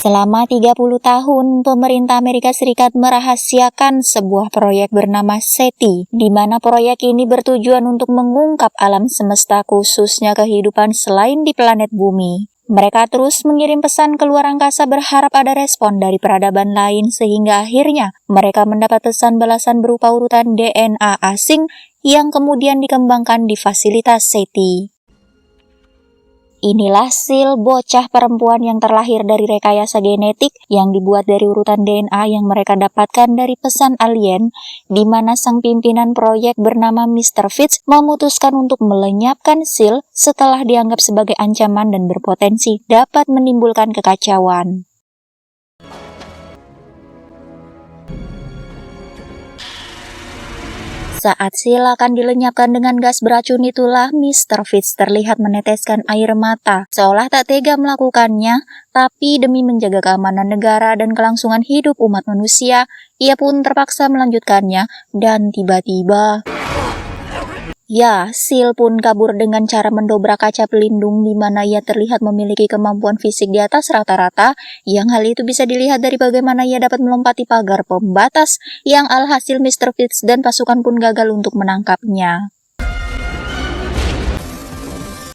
Selama 30 tahun, pemerintah Amerika Serikat merahasiakan sebuah proyek bernama SETI, di mana proyek ini bertujuan untuk mengungkap alam semesta khususnya kehidupan selain di planet bumi. Mereka terus mengirim pesan ke luar angkasa berharap ada respon dari peradaban lain sehingga akhirnya mereka mendapat pesan balasan berupa urutan DNA asing yang kemudian dikembangkan di fasilitas SETI. Inilah Sil, bocah perempuan yang terlahir dari rekayasa genetik yang dibuat dari urutan DNA yang mereka dapatkan dari pesan alien, di mana sang pimpinan proyek bernama Mr. Fitz memutuskan untuk melenyapkan Sil setelah dianggap sebagai ancaman dan berpotensi dapat menimbulkan kekacauan. Saat Sil akan dilenyapkan dengan gas beracun itulah Mr. Fitz terlihat meneteskan air mata, seolah tak tega melakukannya, tapi demi menjaga keamanan negara dan kelangsungan hidup umat manusia, ia pun terpaksa melanjutkannya, dan tiba-tiba Sil pun kabur dengan cara mendobrak kaca pelindung di mana ia terlihat memiliki kemampuan fisik di atas rata-rata, yang hal itu bisa dilihat dari bagaimana ia dapat melompati pagar pembatas, yang alhasil Mr. Fitz dan pasukan pun gagal untuk menangkapnya.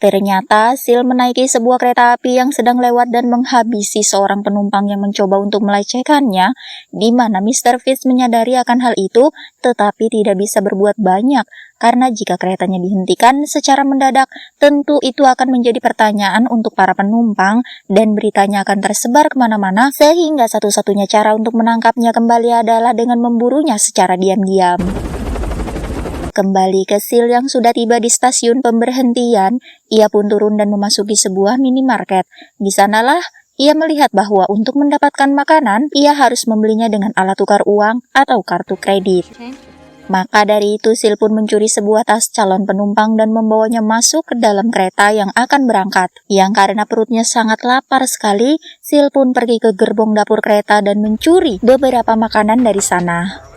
Ternyata Sil menaiki sebuah kereta api yang sedang lewat dan menghabisi seorang penumpang yang mencoba untuk melecehkannya, di mana Mr. Fitz menyadari akan hal itu, tetapi tidak bisa berbuat banyak, karena jika keretanya dihentikan secara mendadak, tentu itu akan menjadi pertanyaan untuk para penumpang, dan beritanya akan tersebar kemana-mana, sehingga satu-satunya cara untuk menangkapnya kembali adalah dengan memburunya secara diam-diam. Kembali ke Sil yang sudah tiba di stasiun pemberhentian, ia pun turun dan memasuki sebuah minimarket. Di sanalah ia melihat bahwa untuk mendapatkan makanan, ia harus membelinya dengan alat tukar uang atau kartu kredit. Maka dari itu Sil pun mencuri sebuah tas calon penumpang dan membawanya masuk ke dalam kereta yang akan berangkat. Yang karena perutnya sangat lapar sekali, Sil pun pergi ke gerbong dapur kereta dan mencuri beberapa makanan dari sana.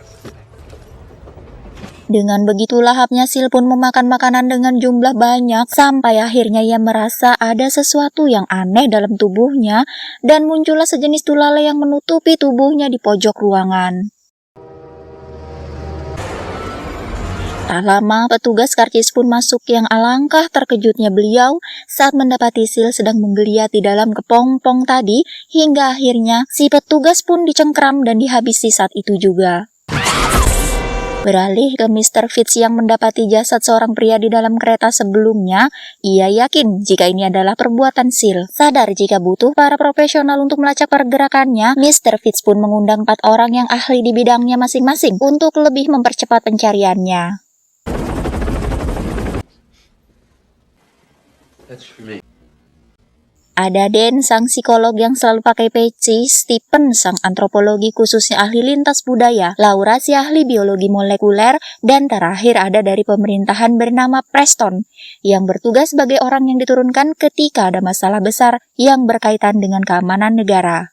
Dengan begitu lahapnya Sil pun memakan makanan dengan jumlah banyak sampai akhirnya ia merasa ada sesuatu yang aneh dalam tubuhnya dan muncullah sejenis tulale yang menutupi tubuhnya di pojok ruangan. Tak lama petugas karcis pun masuk yang alangkah terkejutnya beliau saat mendapati Sil sedang menggeliat di dalam kepompong tadi hingga akhirnya si petugas pun dicengkram dan dihabisi saat itu juga. Beralih ke Mr. Fitz yang mendapati jasad seorang pria di dalam kereta sebelumnya, ia yakin jika ini adalah perbuatan Sil. Sadar jika butuh para profesional untuk melacak pergerakannya, Mr. Fitz pun mengundang 4 orang yang ahli di bidangnya masing-masing untuk lebih mempercepat pencariannya. Ada Dan, sang psikolog yang selalu pakai peci, Stephen, sang antropologi khususnya ahli lintas budaya, Laura, si ahli biologi molekuler, dan terakhir ada dari pemerintahan bernama Preston, yang bertugas sebagai orang yang diturunkan ketika ada masalah besar yang berkaitan dengan keamanan negara.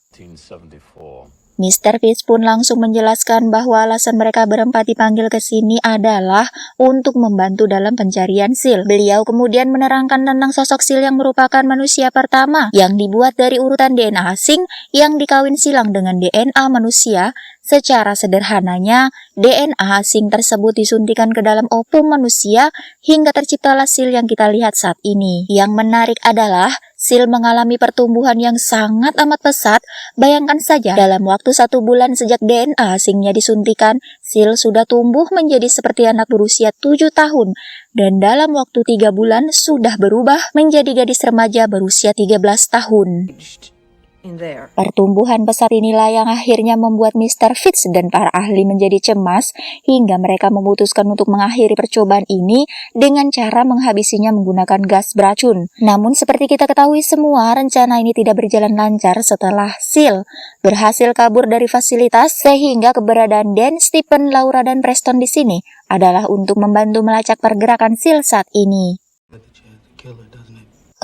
Mr. Fitz pun langsung menjelaskan bahwa alasan mereka berempat dipanggil ke sini adalah untuk membantu dalam pencarian Sil. Beliau kemudian menerangkan tentang sosok Sil yang merupakan manusia pertama yang dibuat dari urutan DNA asing yang dikawin silang dengan DNA manusia. Secara sederhananya, DNA asing tersebut disuntikan ke dalam ovum manusia hingga terciptalah Sil yang kita lihat saat ini. Yang menarik adalah Sil mengalami pertumbuhan yang sangat amat pesat. Bayangkan saja, dalam waktu 1 bulan sejak DNA asingnya disuntikan, Sil sudah tumbuh menjadi seperti anak berusia 7 tahun. Dan dalam waktu 3 bulan sudah berubah menjadi gadis remaja berusia 13 tahun. Pertumbuhan pesat inilah yang akhirnya membuat Mr. Fitz dan para ahli menjadi cemas hingga mereka memutuskan untuk mengakhiri percobaan ini dengan cara menghabisinya menggunakan gas beracun. Namun seperti kita ketahui semua, rencana ini tidak berjalan lancar setelah Sil berhasil kabur dari fasilitas, sehingga keberadaan Dan, Stephen, Laura, dan Preston di sini adalah untuk membantu melacak pergerakan Sil saat ini.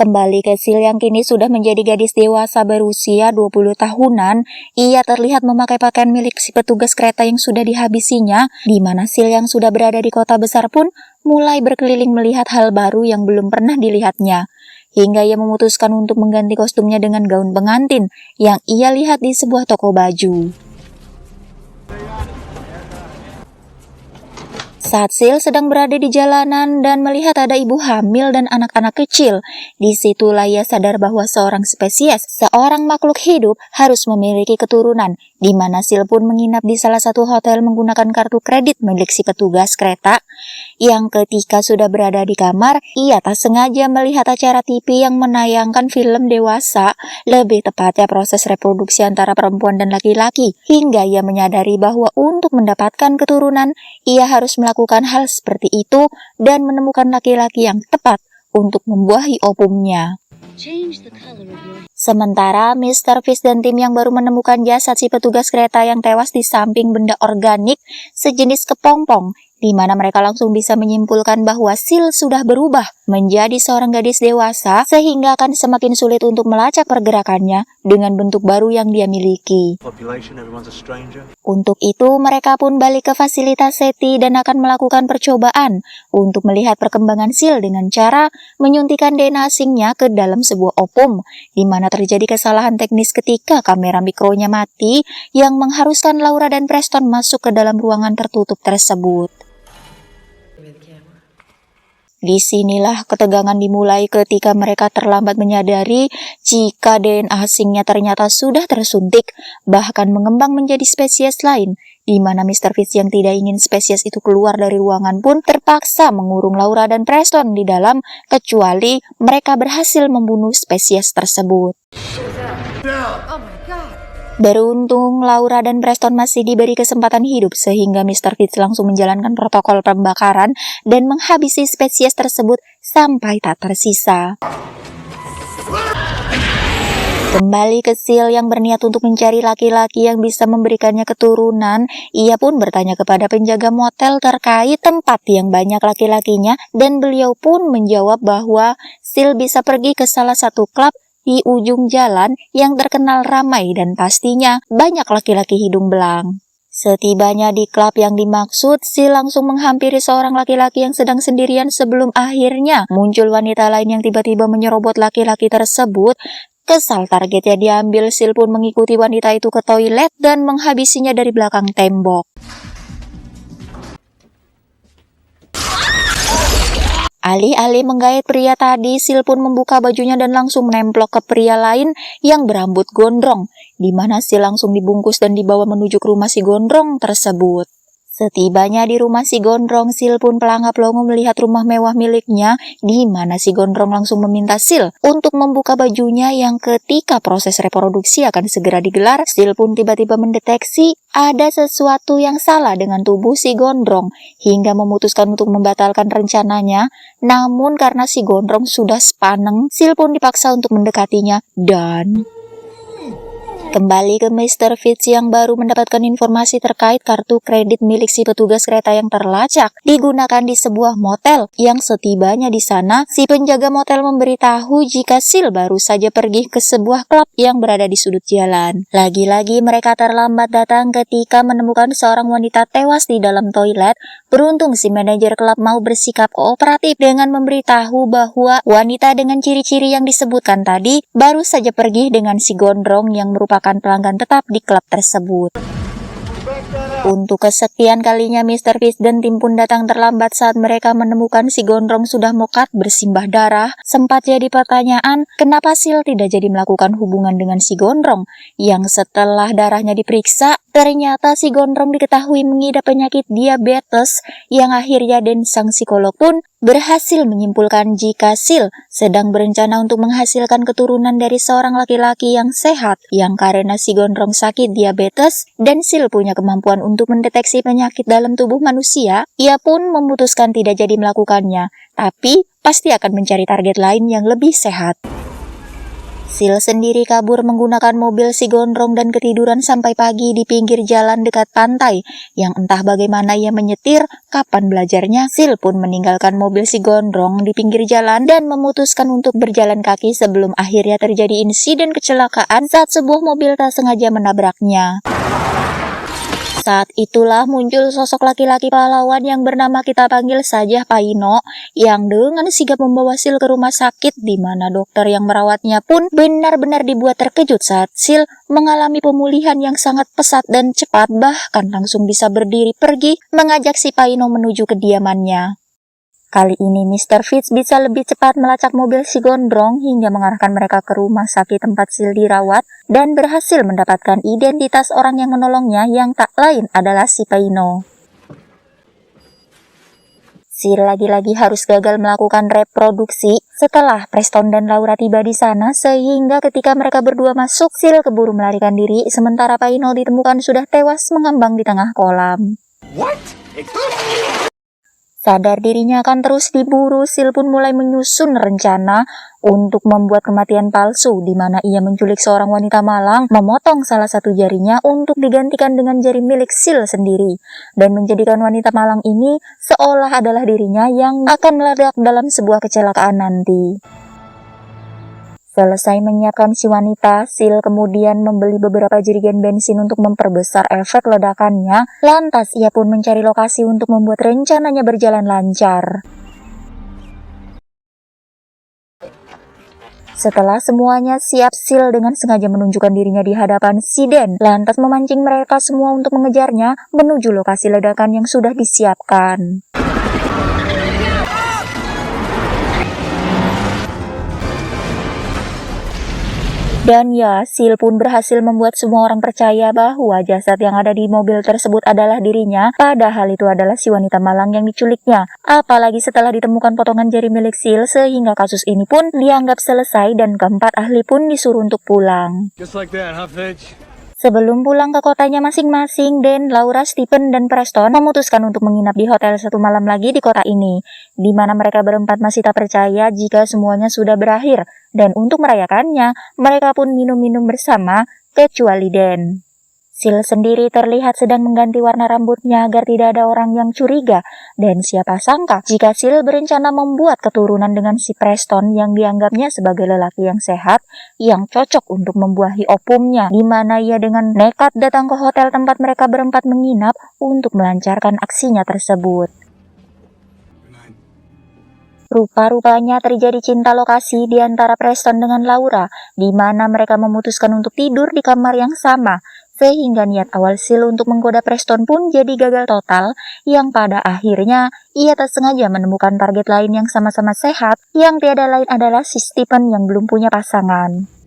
Kembali ke Sil yang kini sudah menjadi gadis dewasa berusia 20 tahunan, ia terlihat memakai pakaian milik si petugas kereta yang sudah dihabisinya, di mana Sil yang sudah berada di kota besar pun mulai berkeliling melihat hal baru yang belum pernah dilihatnya. hingga ia memutuskan untuk mengganti kostumnya dengan gaun pengantin yang ia lihat di sebuah toko baju. Saat Sil sedang berada di jalanan dan melihat ada ibu hamil dan anak-anak kecil, disitulah ia sadar bahwa seorang spesies, seorang makhluk hidup harus memiliki keturunan, di mana Sil pun menginap di salah satu hotel menggunakan kartu kredit milik si petugas kereta, yang ketika sudah berada di kamar, ia tak sengaja melihat acara TV yang menayangkan film dewasa, lebih tepatnya proses reproduksi antara perempuan dan laki-laki, hingga ia menyadari bahwa untuk mendapatkan keturunan, ia harus melakukan hal seperti itu dan menemukan laki-laki yang tepat untuk membuahi opumnya. Sementara Mr. Fish dan tim yang baru menemukan jasad si petugas kereta yang tewas di samping benda organik sejenis kepompong, di mana mereka langsung bisa menyimpulkan bahwa Sil sudah berubah menjadi seorang gadis dewasa sehingga akan semakin sulit untuk melacak pergerakannya dengan bentuk baru yang dia miliki. Untuk itu, mereka pun balik ke fasilitas SETI dan akan melakukan percobaan untuk melihat perkembangan Sil dengan cara menyuntikkan DNA asingnya ke dalam sebuah opum, di mana terjadi kesalahan teknis ketika kamera mikronya mati yang mengharuskan Laura dan Preston masuk ke dalam ruangan tertutup tersebut. Disinilah ketegangan dimulai ketika mereka terlambat menyadari jika DNA asingnya ternyata sudah tersuntik, bahkan mengembang menjadi spesies lain, di mana Mr. Fish yang tidak ingin spesies itu keluar dari ruangan pun terpaksa mengurung Laura dan Preston di dalam, kecuali mereka berhasil membunuh spesies tersebut. Beruntung, Laura dan Preston masih diberi kesempatan hidup sehingga Mr. Fish langsung menjalankan protokol pembakaran dan menghabisi spesies tersebut sampai tak tersisa. Kembali ke Sil yang berniat untuk mencari laki-laki yang bisa memberikannya keturunan, ia pun bertanya kepada penjaga motel terkait tempat yang banyak laki-lakinya dan beliau pun menjawab bahwa Sil bisa pergi ke salah satu klub di ujung jalan yang terkenal ramai dan pastinya banyak laki-laki hidung belang. Setibanya di klub yang dimaksud, Sil langsung menghampiri seorang laki-laki yang sedang sendirian sebelum akhirnya muncul wanita lain yang tiba-tiba menyerobot laki-laki tersebut. Kesal targetnya diambil, Sil pun mengikuti wanita itu ke toilet dan menghabisinya dari belakang tembok. Alih-alih menggait pria tadi, Sil pun membuka bajunya dan langsung menempelok ke pria lain yang berambut gondrong, di mana Sil langsung dibungkus dan dibawa menuju ke rumah si gondrong tersebut. Setibanya di rumah si gondrong, Sil pun pelangap-longo melihat rumah mewah miliknya, di mana si gondrong langsung meminta Sil untuk membuka bajunya yang ketika proses reproduksi akan segera digelar, Sil pun tiba-tiba mendeteksi ada sesuatu yang salah dengan tubuh si gondrong, hingga memutuskan untuk membatalkan rencananya. Namun karena si gondrong sudah sepaneng, Sil pun dipaksa untuk mendekatinya dan kembali ke Mr. Fitz yang baru mendapatkan informasi terkait kartu kredit milik si petugas kereta yang terlacak digunakan di sebuah motel. Yang setibanya di sana, si penjaga motel memberitahu jika Sil baru saja pergi ke sebuah klub yang berada di sudut jalan. Lagi-lagi mereka terlambat datang ketika menemukan seorang wanita tewas di dalam toilet. Beruntung si manajer klub mau bersikap kooperatif dengan memberitahu bahwa wanita dengan ciri-ciri yang disebutkan tadi baru saja pergi dengan si gondrong yang merupakan pelanggan tetap di klub tersebut. Untuk kesekian kalinya Mr. Fish dan tim pun datang terlambat saat mereka menemukan si gondrong sudah mokat bersimbah darah. Sempat jadi pertanyaan, kenapa Sil tidak jadi melakukan hubungan dengan si gondrong? Yang setelah darahnya diperiksa, ternyata si gondrong diketahui mengidap penyakit diabetes, yang akhirnya dan sang psikolog pun berhasil menyimpulkan jika Sil sedang berencana untuk menghasilkan keturunan dari seorang laki-laki yang sehat, yang karena si gondrong sakit diabetes dan Sil punya kemampuan untuk mendeteksi penyakit dalam tubuh manusia, ia pun memutuskan tidak jadi melakukannya, tapi pasti akan mencari target lain yang lebih sehat. Sil sendiri kabur menggunakan mobil si gondrong dan ketiduran sampai pagi di pinggir jalan dekat pantai, yang entah bagaimana ia menyetir, kapan belajarnya, Sil pun meninggalkan mobil si gondrong di pinggir jalan dan memutuskan untuk berjalan kaki sebelum akhirnya terjadi insiden kecelakaan saat sebuah mobil tak sengaja menabraknya. Saat itulah muncul sosok laki-laki pahlawan yang bernama kita panggil saja Paino, yang dengan sigap membawa Sil ke rumah sakit, di mana dokter yang merawatnya pun benar-benar dibuat terkejut saat Sil mengalami pemulihan yang sangat pesat dan cepat, bahkan langsung bisa berdiri pergi mengajak si Paino menuju kediamannya. Kali ini Mr. Fitz bisa lebih cepat melacak mobil si gondrong hingga mengarahkan mereka ke rumah sakit tempat Sil dirawat dan berhasil mendapatkan identitas orang yang menolongnya yang tak lain adalah si Paino. Sil lagi-lagi harus gagal melakukan reproduksi setelah Preston dan Laura tiba di sana, sehingga ketika mereka berdua masuk, Sil keburu melarikan diri sementara Paino ditemukan sudah tewas mengambang di tengah kolam. What? Sadar dirinya akan terus diburu, Sil pun mulai menyusun rencana untuk membuat kematian palsu, di mana ia menculik seorang wanita malang, memotong salah satu jarinya untuk digantikan dengan jari milik Sil sendiri, dan menjadikan wanita malang ini seolah adalah dirinya yang akan meledak dalam sebuah kecelakaan nanti. Selesai menyiapkan si wanita, Sil kemudian membeli beberapa jerigen bensin untuk memperbesar efek ledakannya. Lantas ia pun mencari lokasi untuk membuat rencananya berjalan lancar. Setelah semuanya siap, Sil dengan sengaja menunjukkan dirinya di hadapan si Dan, lantas memancing mereka semua untuk mengejarnya menuju lokasi ledakan yang sudah disiapkan. Dan ya, Sil pun berhasil membuat semua orang percaya bahwa jasad yang ada di mobil tersebut adalah dirinya, padahal itu adalah si wanita malang yang diculiknya. Apalagi setelah ditemukan potongan jari milik Sil, sehingga kasus ini pun dianggap selesai dan keempat ahli pun disuruh untuk pulang. Just like that, huh, Fitch? Sebelum pulang ke kotanya masing-masing, Dan, Laura, Stephen, dan Preston memutuskan untuk menginap di hotel satu malam lagi di kota ini, di mana mereka berempat masih tak percaya jika semuanya sudah berakhir, dan untuk merayakannya, mereka pun minum-minum bersama, kecuali Dan. Sil sendiri terlihat sedang mengganti warna rambutnya agar tidak ada orang yang curiga, dan siapa sangka jika Sil berencana membuat keturunan dengan si Preston yang dianggapnya sebagai lelaki yang sehat, yang cocok untuk membuahi opumnya, di mana ia dengan nekat datang ke hotel tempat mereka berempat menginap untuk melancarkan aksinya tersebut. Rupa-rupanya terjadi cinta lokasi di antara Preston dengan Laura, di mana mereka memutuskan untuk tidur di kamar yang sama, sehingga niat awal Sil untuk menggoda Preston pun jadi gagal total, yang pada akhirnya ia tak sengaja menemukan target lain yang sama-sama sehat, yang tiada lain adalah si Stephen yang belum punya pasangan.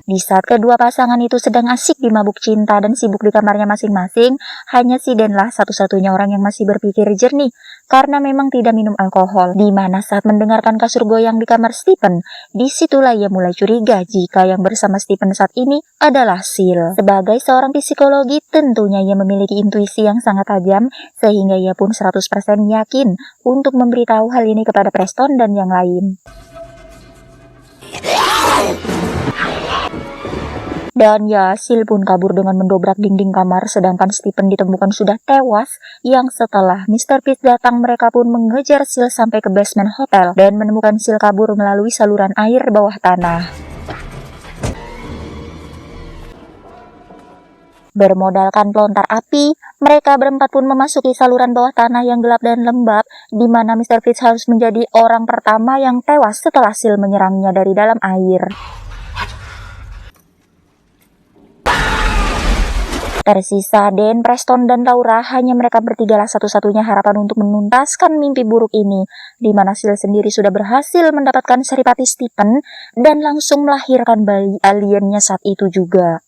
Di saat kedua pasangan itu sedang asik di mabuk cinta dan sibuk di kamarnya masing-masing, hanya si Dan lah satu-satunya orang yang masih berpikir jernih, karena memang tidak minum alkohol. Di mana saat mendengarkan kasur goyang di kamar Stephen, disitulah ia mulai curiga jika yang bersama Stephen saat ini adalah Sil. Sebagai seorang psikologi, tentunya ia memiliki intuisi yang sangat tajam, sehingga ia pun 100% yakin untuk memberitahu hal ini kepada Preston dan yang lain. Dan ya, Sil pun kabur dengan mendobrak dinding kamar, sedangkan Stephen ditemukan sudah tewas, yang setelah Mr. Fitz datang mereka pun mengejar Sil sampai ke basement hotel, dan menemukan Sil kabur melalui saluran air bawah tanah. Bermodalkan pelontar api, mereka berempat pun memasuki saluran bawah tanah yang gelap dan lembab, di mana Mr. Fitz harus menjadi orang pertama yang tewas setelah Sil menyerangnya dari dalam air. Tersisa Dan, Preston, dan Laura, hanya mereka bertigalah satu-satunya harapan untuk menuntaskan mimpi buruk ini, di mana Sil sendiri sudah berhasil mendapatkan seripati Stephen dan langsung melahirkan bayi aliennya saat itu juga.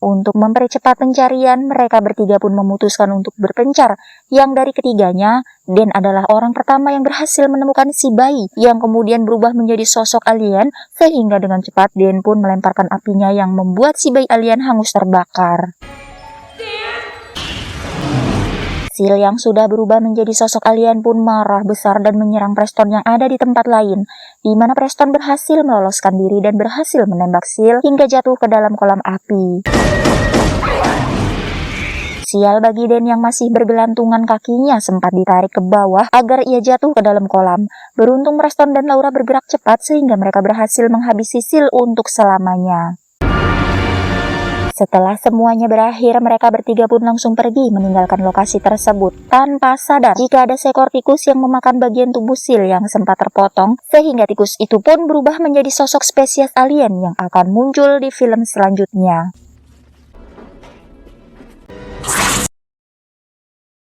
Untuk mempercepat pencarian, mereka bertiga pun memutuskan untuk berpencar, yang dari ketiganya, Dan adalah orang pertama yang berhasil menemukan si bayi, yang kemudian berubah menjadi sosok alien, sehingga dengan cepat Dan pun melemparkan apinya yang membuat si bayi alien hangus terbakar. Sil yang sudah berubah menjadi sosok alien pun marah besar dan menyerang Preston yang ada di tempat lain, di mana Preston berhasil meloloskan diri dan berhasil menembak Sil hingga jatuh ke dalam kolam api. Sial bagi Dan yang masih bergelantungan, kakinya sempat ditarik ke bawah agar ia jatuh ke dalam kolam. Beruntung Preston dan Laura bergerak cepat sehingga mereka berhasil menghabisi Sil untuk selamanya. Setelah semuanya berakhir, mereka bertiga pun langsung pergi meninggalkan lokasi tersebut tanpa sadar jika ada seekor tikus yang memakan bagian tubuh Sil yang sempat terpotong, sehingga tikus itu pun berubah menjadi sosok spesies alien yang akan muncul di film selanjutnya.